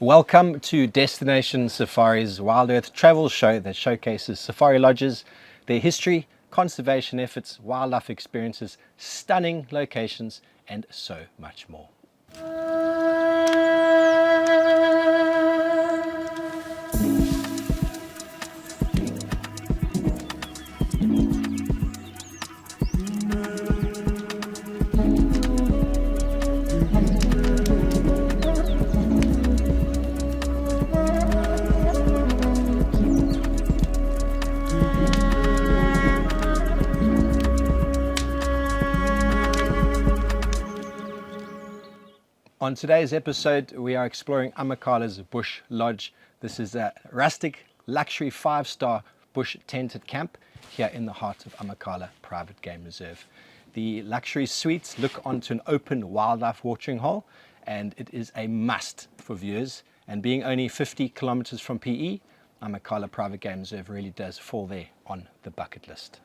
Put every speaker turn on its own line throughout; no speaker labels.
Welcome to Destination Safari's Wild Earth travel show that showcases safari lodges, their history, conservation efforts, wildlife experiences, stunning locations, and so much more. On today's episode, we are exploring Amakhala's Bush Lodge. This is a rustic, luxury 5-star bush tented camp here in the heart of Amakhala Private Game Reserve. The luxury suites look onto an open wildlife watering hole, and it is a must for viewers. And being only 50 kilometers from PE, Amakhala Private Game Reserve really does fall there on the bucket list.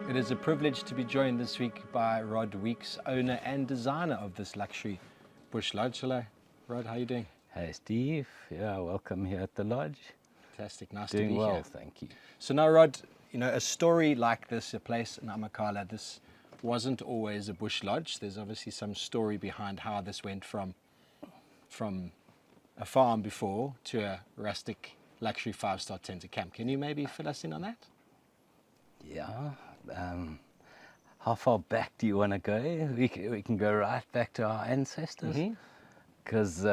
It is a privilege to be joined this week by Rod Weeks, owner and designer of this luxury bush lodge. Hello, Rod, how are you doing?
Hey Steve, yeah, welcome here at the lodge.
Fantastic, nice to be
Doing well,
here.
thank you.
So now, Rod, you know, a story like this, a place in Amakhala, this wasn't always a bush lodge. There's obviously some story behind how this went from a farm before to a rustic luxury 5-star tented camp. Can you maybe fill us in on that?
Yeah, how far back do you want to go? We can go right back to our ancestors, because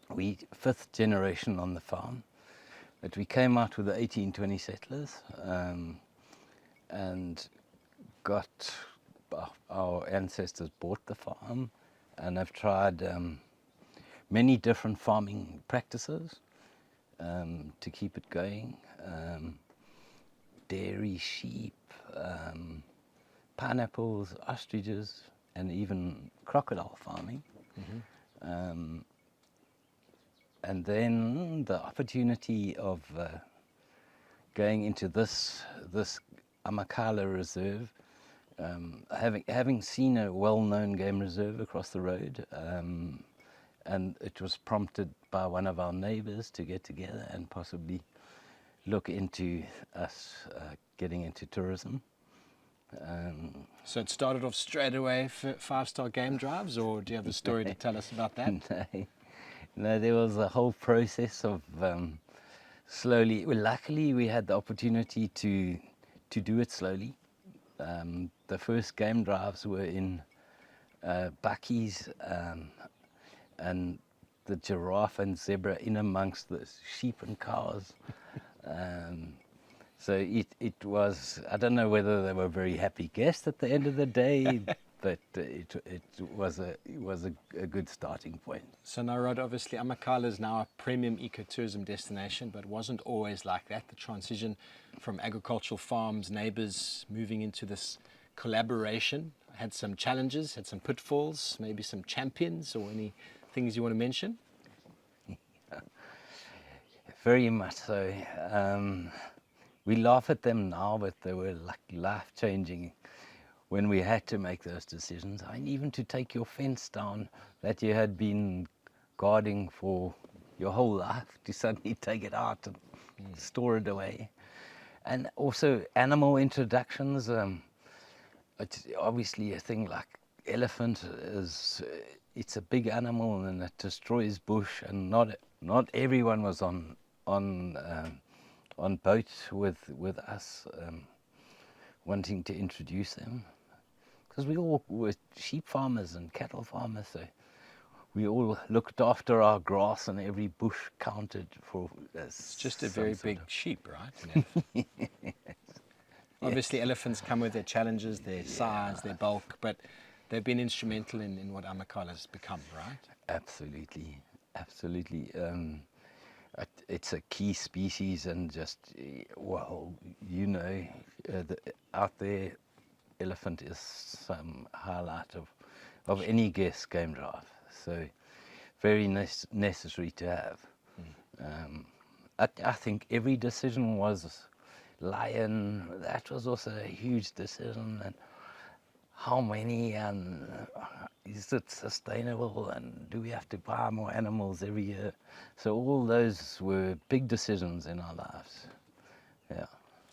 we 5th generation on the farm, but we came out with the 1820 settlers and got our ancestors bought the farm and have tried many different farming practices to keep it going. Dairy, sheep, pineapples, ostriches, and even crocodile farming. And then the opportunity of going into this Amakhala reserve, having seen a well-known game reserve across the road, and it was prompted by one of our neighbors to get together and possibly look into us getting into tourism.
So it started off straight away for 5-star game drives, or do you have a story to tell us about that?
No, there was a whole process of slowly. Well, luckily we had the opportunity to do it slowly. The first game drives were in bakkies, and the giraffe and zebra in amongst the sheep and cows. So it was, I don't know whether they were very happy guests at the end of the day, but it was a good starting point.
So now, Rod, obviously Amakhala is now a premium ecotourism destination, but it wasn't always like that. The transition from agricultural farms, neighbors, moving into this collaboration had some challenges, had some pitfalls, maybe some champions, or any things you want to mention?
Very much so. We laugh at them now, but they were like life-changing when we had to make those decisions. I mean, even to take your fence down that you had been guarding for your whole life, to suddenly take it out and store it away. And also animal introductions. It's obviously a thing like elephant is, it's a big animal and it destroys bush, and not everyone was on boat with us wanting to introduce them, because we all were sheep farmers and cattle farmers, so we all looked after our grass, and every bush counted for us.
It's just a very big sheep, right? Obviously, elephants come with their challenges, their size, their bulk, but they've been instrumental in what Amakhala's become, right?
Absolutely, absolutely. It's a key species, and just well, out there, elephant is some highlight of any guest game drive. So very necessary to have. I think every decision was lion. That was also a huge decision, and how many, and is it sustainable, and do we have to buy more animals every year? So all those were big decisions in our lives. Yeah.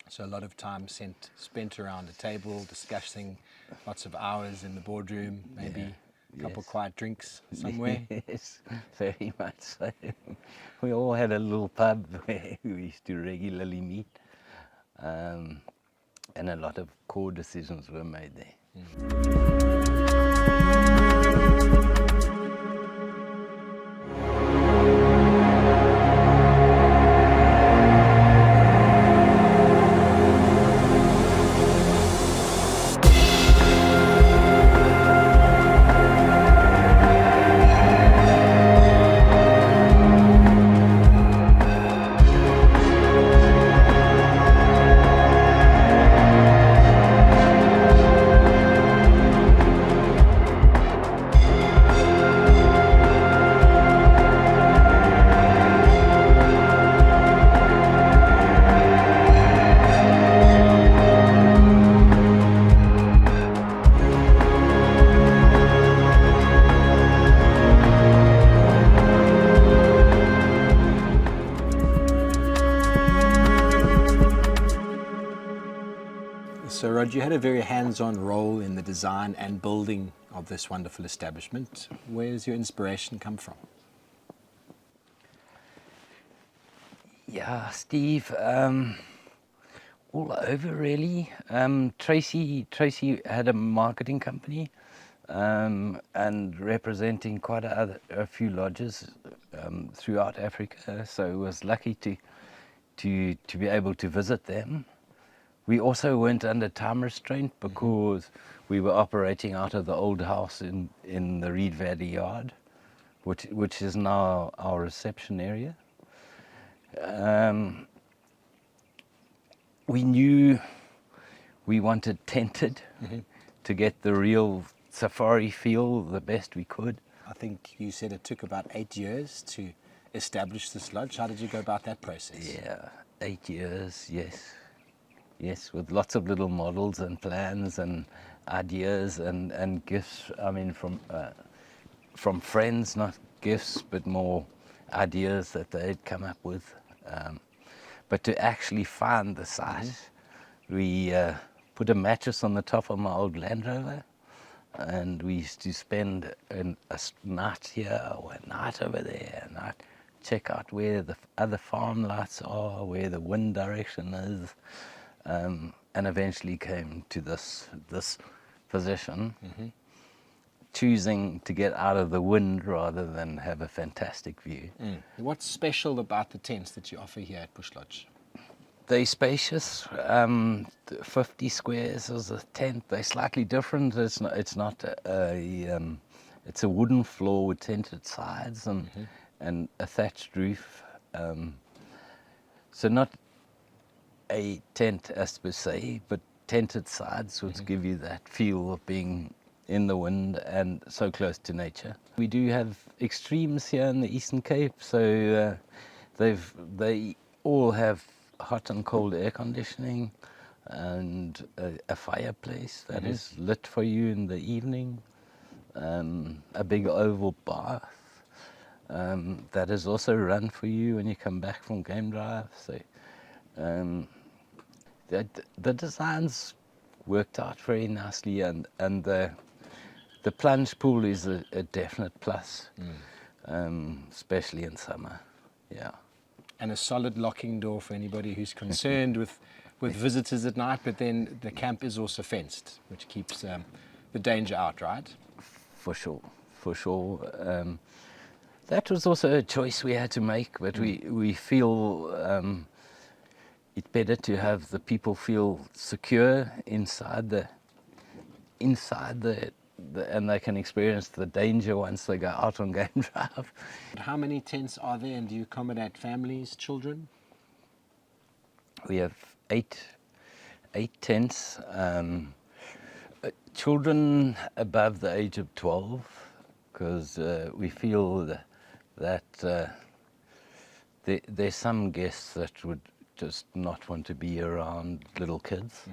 So a lot of time spent around a table discussing, lots of hours in the boardroom, maybe a couple quiet drinks somewhere.
Yes, very much so. We all had a little pub where we used to regularly meet, and a lot of core decisions were made there.
So Rod, you had a very hands-on role in the design and building of this wonderful establishment. Where does your inspiration come from?
Yeah, Steve, all over really. Tracy had a marketing company, and representing quite a few lodges throughout Africa. So I was lucky to be able to visit them. We also weren't under time restraint because we were operating out of the old house in the Reed Valley Yard, which is now our reception area. We knew we wanted tented to get the real safari feel the best we could.
I think you said it took about 8 years to establish this lodge. How did you go about that process?
Yeah, 8 years, yes. Yes, with lots of little models and plans and ideas and gifts. I mean, from friends, not gifts, but more ideas that they'd come up with. But to actually find the site, we put a mattress on the top of my old Land Rover, and we used to spend a night here or a night over there, and I'd check out where the other farm lights are, where the wind direction is, and eventually came to this position, choosing to get out of the wind rather than have a fantastic view.
What's special about the tents that you offer here at Bush Lodge?
They're spacious. 50 squares is a tent. They're slightly different. It's not it's a wooden floor with tented sides and a thatched roof. So not a tent as per se, but tented sides, which give you that feel of being in the wind and so close to nature. We do have extremes here in the Eastern Cape, so they all have hot and cold air conditioning and a fireplace that is lit for you in the evening, a big oval bath that is also run for you when you come back from game drive. So the designs worked out very nicely, and the plunge pool is a definite plus, especially in summer. Yeah.
And a solid locking door for anybody who's concerned with visitors at night, but then the camp is also fenced, which keeps the danger out, right?
For sure. That was also a choice we had to make, but we feel it's better to have the people feel secure inside the and they can experience the danger once they go out on game drive.
How many tents are there, and do you accommodate families, children?
We have eight tents. Children above the age of 12, because we feel that there's some guests that would just not want to be around little kids.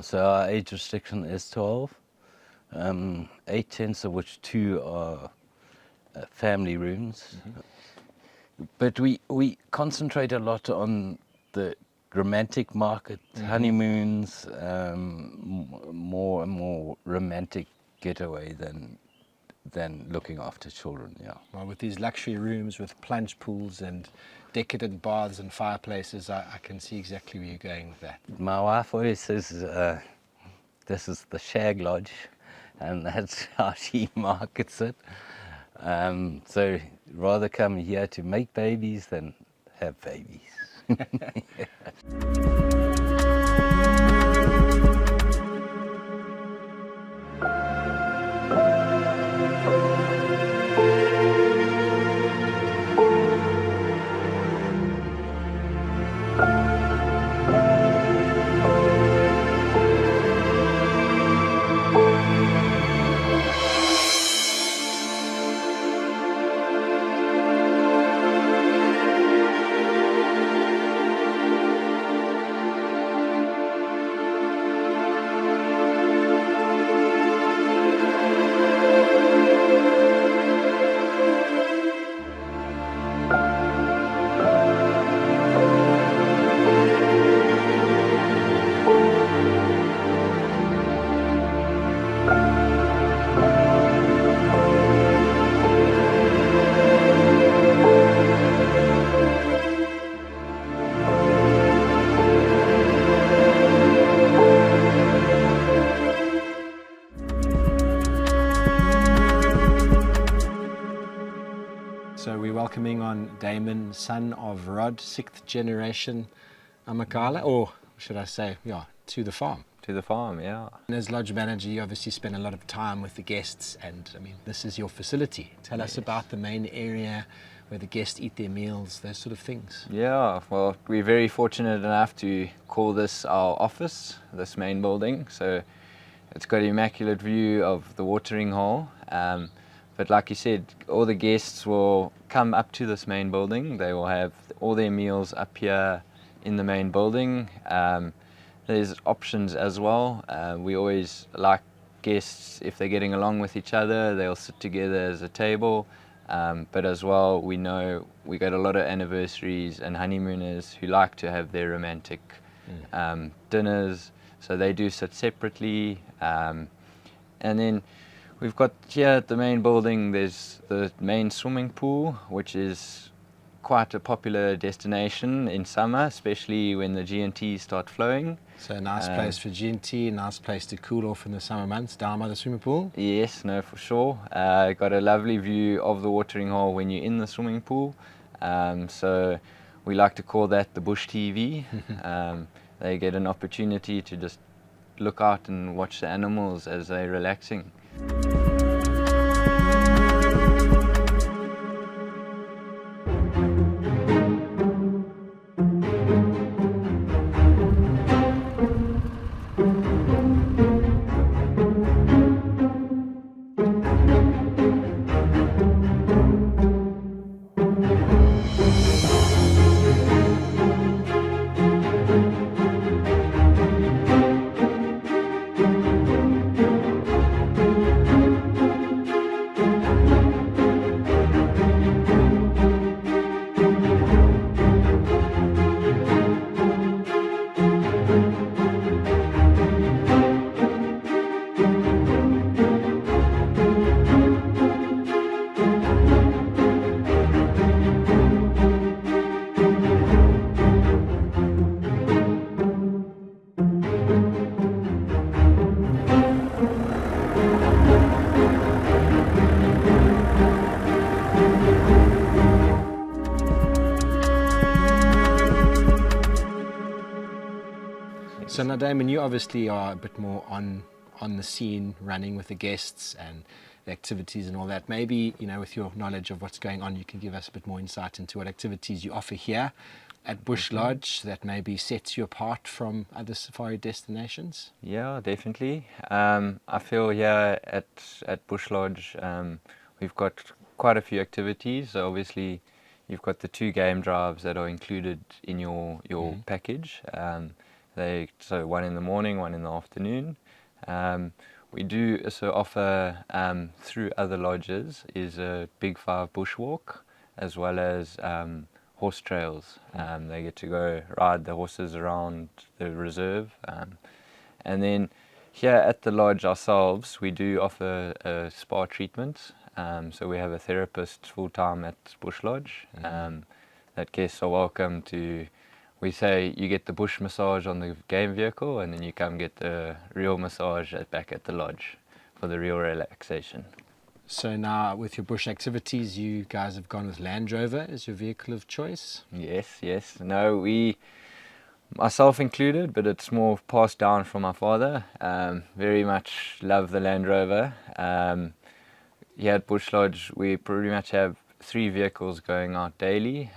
So our age restriction is 12. 8 tents, of which 2 are family rooms. But we concentrate a lot on the romantic market, honeymoons, more and more romantic getaway than looking after children. Yeah.
Well, with these luxury rooms with plunge pools and decadent baths and fireplaces, I can see exactly where you're going with that.
My wife always says this is the shag lodge, and that's how she markets it. So rather come here to make babies than have babies.
So we're welcoming on Damon, son of Rod, 6th generation Amakhala, or should I say, yeah, to the farm.
To the farm, yeah.
And as lodge manager, you obviously spend a lot of time with the guests, and I mean, this is your facility. Tell us about the main area where the guests eat their meals, those sort of things.
Yeah, well, we're very fortunate enough to call this our office, this main building. So it's got an immaculate view of the watering hole. But like you said, all the guests will come up to this main building. They will have all their meals up here in the main building. There's options as well. We always like guests, if they're getting along with each other, they'll sit together as a table. But as well, we know we got a lot of anniversaries and honeymooners who like to have their romantic dinners. So they do sit separately. And then we've got here at the main building, there's the main swimming pool, which is quite a popular destination in summer, especially when the G&Ts start flowing.
So a nice place for G&T, a nice place to cool off in the summer months, down by the swimming pool.
Yes, no, for sure. Got a lovely view of the watering hole when you're in the swimming pool. So we like to call that the bush TV. They get an opportunity to just look out and watch the animals as they're relaxing.
So now, Damon, you obviously are a bit more on the scene, running with the guests and the activities and all that. Maybe, with your knowledge of what's going on, you can give us a bit more insight into what activities you offer here at Bush Lodge that maybe sets you apart from other safari destinations.
Yeah, definitely. I feel here at Bush Lodge, we've got quite a few activities. So obviously, you've got the 2 game drives that are included in your package. So one in the morning, one in the afternoon. We do also offer through other lodges is a Big 5 bushwalk, as well as horse trails. They get to go ride the horses around the reserve. And then here at the lodge ourselves, we do offer a spa treatment. So we have a therapist full-time at Bush Lodge. That guests are welcome to. We say you get the bush massage on the game vehicle, and then you come get the real massage back at the lodge for the real relaxation.
So now with your bush activities, you guys have gone with Land Rover as your vehicle of choice?
Yes. No, myself included, but it's more passed down from my father. Very much love the Land Rover. Here at Bush Lodge, we pretty much have 3 vehicles going out daily,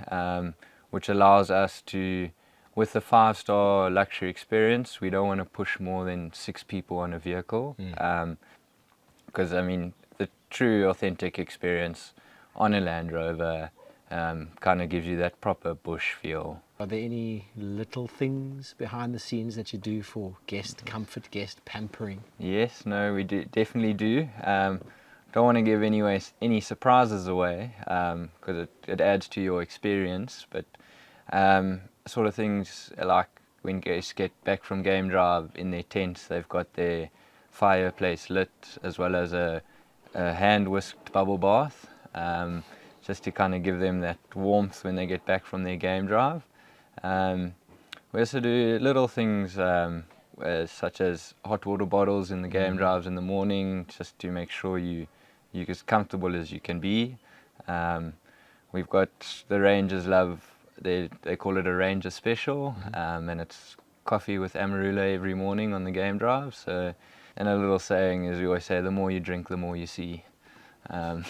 which allows us to, with the 5-star luxury experience, we don't want to push more than 6 people on a vehicle. Because, the true authentic experience on a Land Rover kind of gives you that proper bush feel.
Are there any little things behind the scenes that you do for guest comfort, guest pampering?
Yes, no, we definitely do. Don't want to give any surprises away because it adds to your experience, but sort of things like when guests get back from game drive in their tents, they've got their fireplace lit, as well as a hand whisked bubble bath, just to kind of give them that warmth when they get back from their game drive. We also do little things such as hot water bottles in the game drives in the morning, just to make sure you're as comfortable as you can be. We've got the Rangers love, they call it a Ranger special, and it's coffee with amarula every morning on the game drive. So, and a little saying is we always say, the more you drink, the more you see.
I'm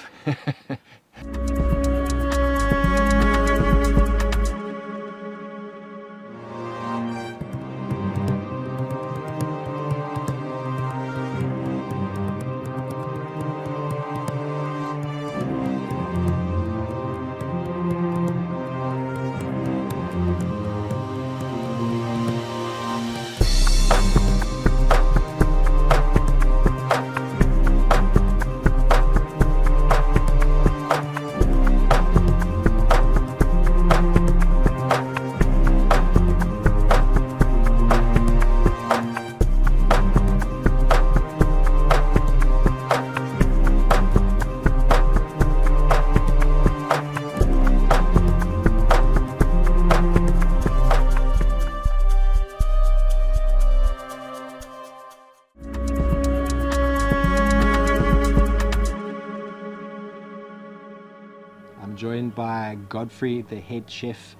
joined by Godfrey, the head chef,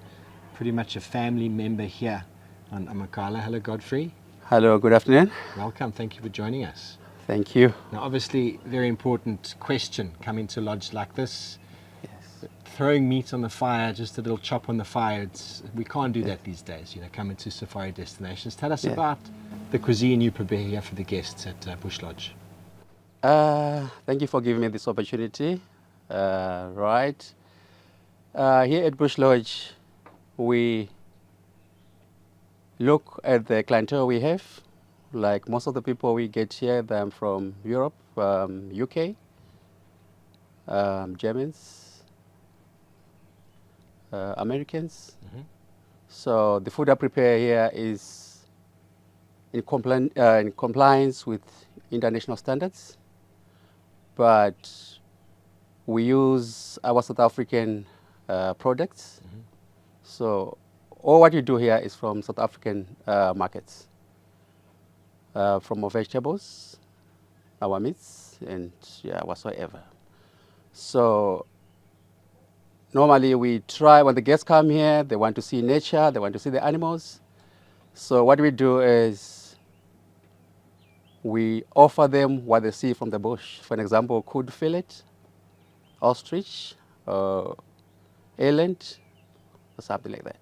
pretty much a family member here on Amakhala. Hello, Godfrey.
Hello, good afternoon.
Welcome. Thank you for joining us.
Thank you.
Now, obviously, very important question coming to a lodge like this.
Yes.
Throwing meat on the fire, just a little chop on the fire, we can't do that these days, coming to safari destinations. Tell us about the cuisine you prepare here for the guests at Bush Lodge.
Thank you for giving me this opportunity. Here at Bush Lodge, we look at the clientele we have. Like most of the people we get here, they're from Europe, UK, Germans, Americans. So the food I prepare here is in compliance with international standards, but we use our South African products. So all what you do here is from South African markets, from our vegetables, our meats, and whatsoever. So normally we try, when the guests come here, they want to see nature, they want to see the animals. So what we do is we offer them what they see from the bush. For example, cod fillet, ostrich, eland, or something like that.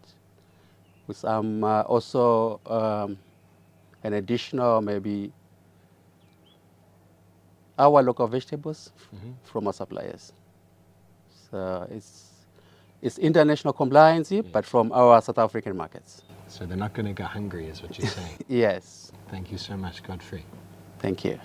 With some also an additional maybe our local vegetables from our suppliers. So it's international compliance, but from our South African markets.
So they're not going to go hungry, is what you're saying.
Yes.
Thank you so much, Godfrey.
Thank you.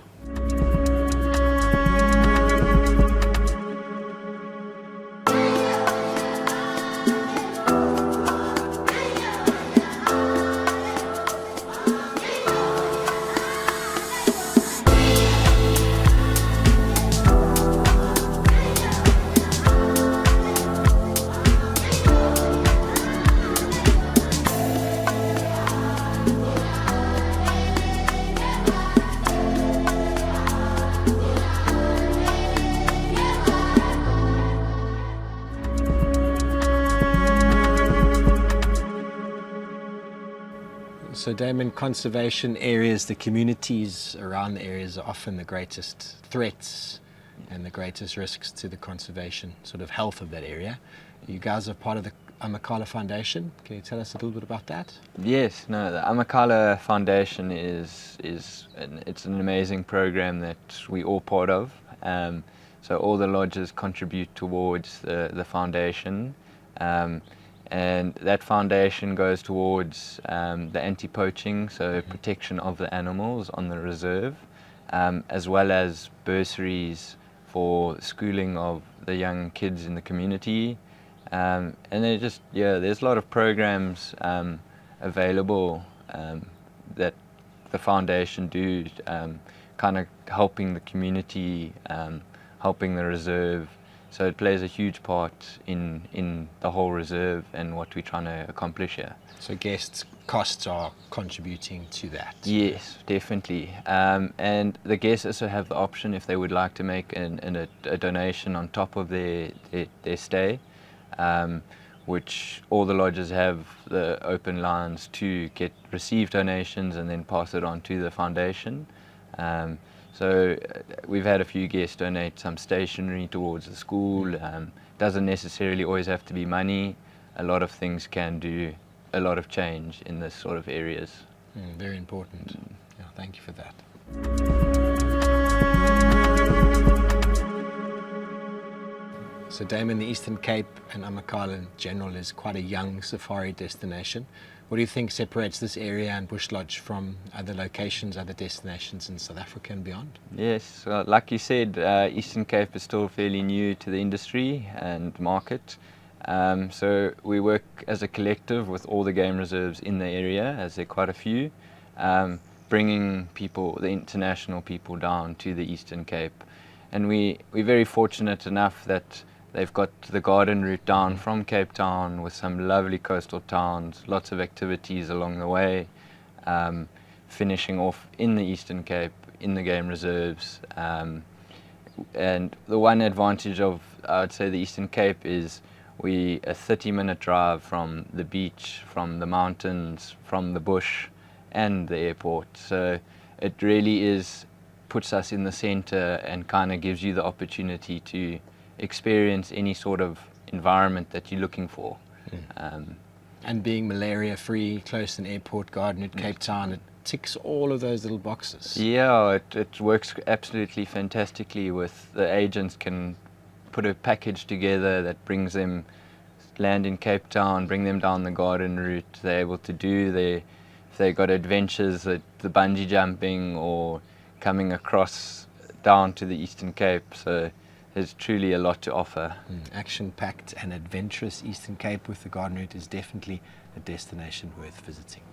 So Damon, conservation areas, the communities around the areas are often the greatest threats and the greatest risks to the conservation sort of health of that area. You guys are part of the Amakhala Foundation. Can you tell us a little bit about that?
Yes, no, the Amakhala Foundation it's an amazing program that we all part of. So all the lodges contribute towards the foundation. And that foundation goes towards the anti-poaching, so protection of the animals on the reserve, as well as bursaries for schooling of the young kids in the community. And there's a lot of programs available that the foundation do, kind of helping the community, helping the reserve. So it plays a huge part in the whole reserve and what we're trying to accomplish here.
So guests' costs are contributing to that?
Yes, definitely. And the guests also have the option, if they would like to make a donation on top of their stay, which all the lodges have the open lines to receive donations and then pass it on to the foundation. So we've had a few guests donate some stationery towards the school. Doesn't necessarily always have to be money. A lot of things can do a lot of change in this sort of areas.
Very important. Yeah, thank you for that. So Damon, the Eastern Cape and Amakhala in general is quite a young safari destination. What do you think separates this area and Bush Lodge from other locations, other destinations in South Africa and beyond?
Yes, like you said, Eastern Cape is still fairly new to the industry and market. So we work as a collective with all the game reserves in the area, as there are quite a few, bringing people, the international people, down to the Eastern Cape. And we're very fortunate enough that they've got the garden route down from Cape Town with some lovely coastal towns, lots of activities along the way, finishing off in the Eastern Cape, in the game reserves. And the one advantage of, I would say, the Eastern Cape is we a 30-minute drive from the beach, from the mountains, from the bush and the airport. So it really puts us in the center and kind of gives you the opportunity to experience any sort of environment that you're looking for.
And being malaria free, close to an airport, garden at Cape Town, it ticks all of those little boxes.
Yeah, it works absolutely fantastically. With the agents can put a package together that brings them, land in Cape Town, bring them down the garden route. They're able to do if they got adventures, the bungee jumping or coming across down to the Eastern Cape. So there's truly a lot to offer.
Action-packed and adventurous Eastern Cape with the garden route is definitely a destination worth visiting.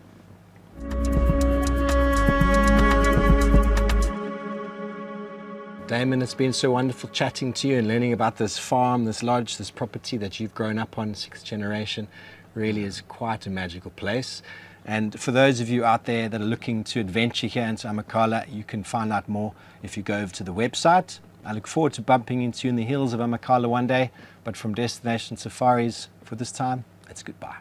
Damon, it's been so wonderful chatting to you and learning about this farm, this lodge, this property that you've grown up on, 6th generation. Really is quite a magical place. And for those of you out there that are looking to adventure here into Amakhala, you can find out more if you go over to the website. I look forward to bumping into you in the hills of Amakhala one day, but from Destination Safaris, for this time, it's goodbye.